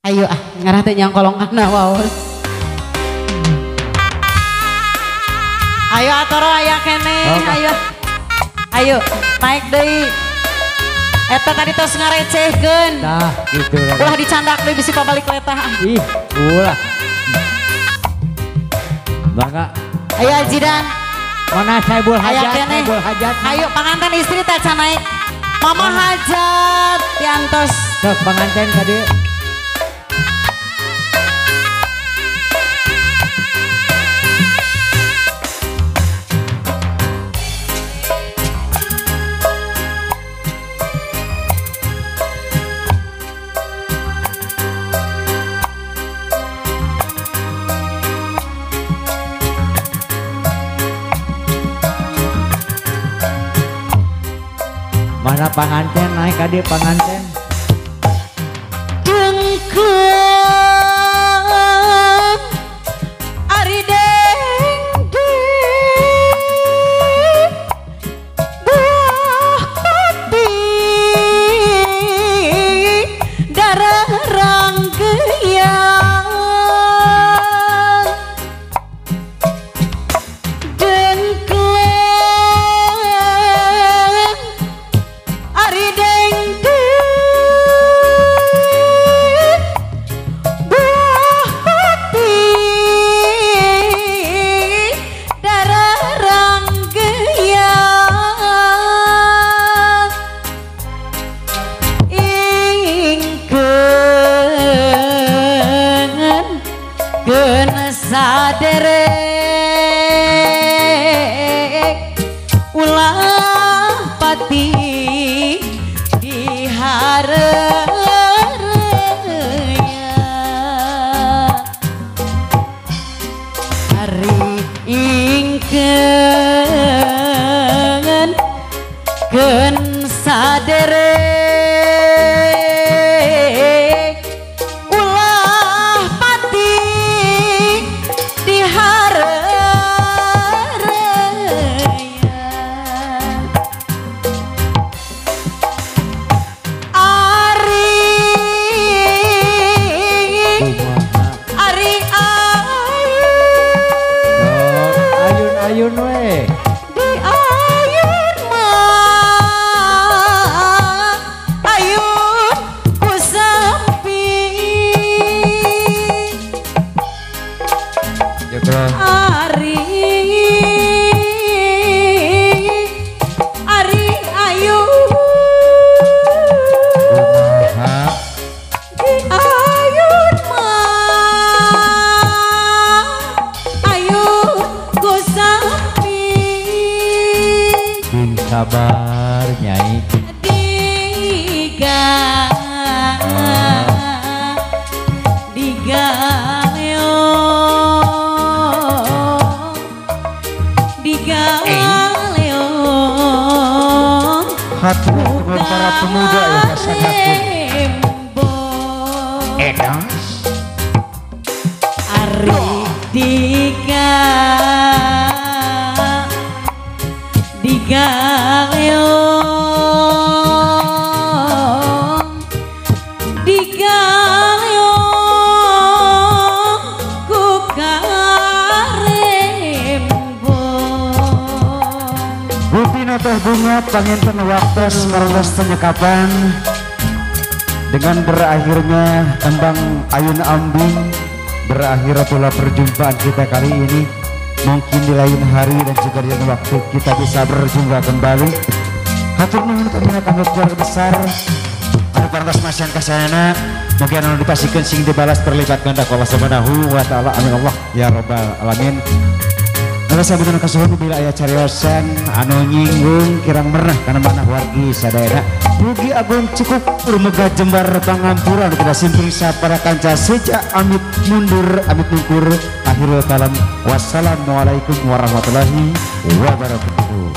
Ayo ngarah teh nyangkolong kana waos. Ayo atoro aya kene, ayo. Ayo naik deui. Eta tadi tos ngarecehkeun. Nah, gitu. Ulah dicandak deui bisi pabalik letah. Ih, ulah. Bangga. Ayo Ajidan. Mana Saibul Aya Hajat? kene. Saibul Hajat. Ayo panganten istri teh can naik. Mama Hajat diantos. Sok panganten ka dieu. Mana panganten naik ka dieu panganten. Dengkeun ari dengdeng buah kopi darah ranggeyang dengkeun ari dengdeng buah kopi darah ranggeyang ingkeun keun saderek ulah pati hari ingkeun keun saderek ulah pati dihareureun Ari Ayun we. di ayun mah ayun ku sampi Ya bro. Ari ayun Kumaha. di ayun mah ayun ku sampi Sing sabar nyai. diga digaleong Hati untuk para pemuda yang sangat edas. Ari digaleong ku karembong Bupino teh bunga panginten waktu semarlos penyekapan dengan berakhirnya tembang Ayun Ambing, berakhir pula perjumpaan kita kali ini. Mungkin di lain hari dan juga di lain waktu kita bisa berjumpa kembali. Hatur nuhun kami kanggo keluarga besar anu parantos masyan kasayana, mugi anu dipasikeun sing dibalas terlibat kehendak Allah Subhanahu wa taala. Amin Allah ya rabbal alamin. Kalau saya betul kasuhun bila ayah cariosan anu nyinggung kirang merah karena mana wargi sadayana mugi agung cukup urmega jembar pangampuran kita simping para kanca sejak amit mundur amit mungkur akhirul kalam wassalamualaikum warahmatullahi wabarakatuh.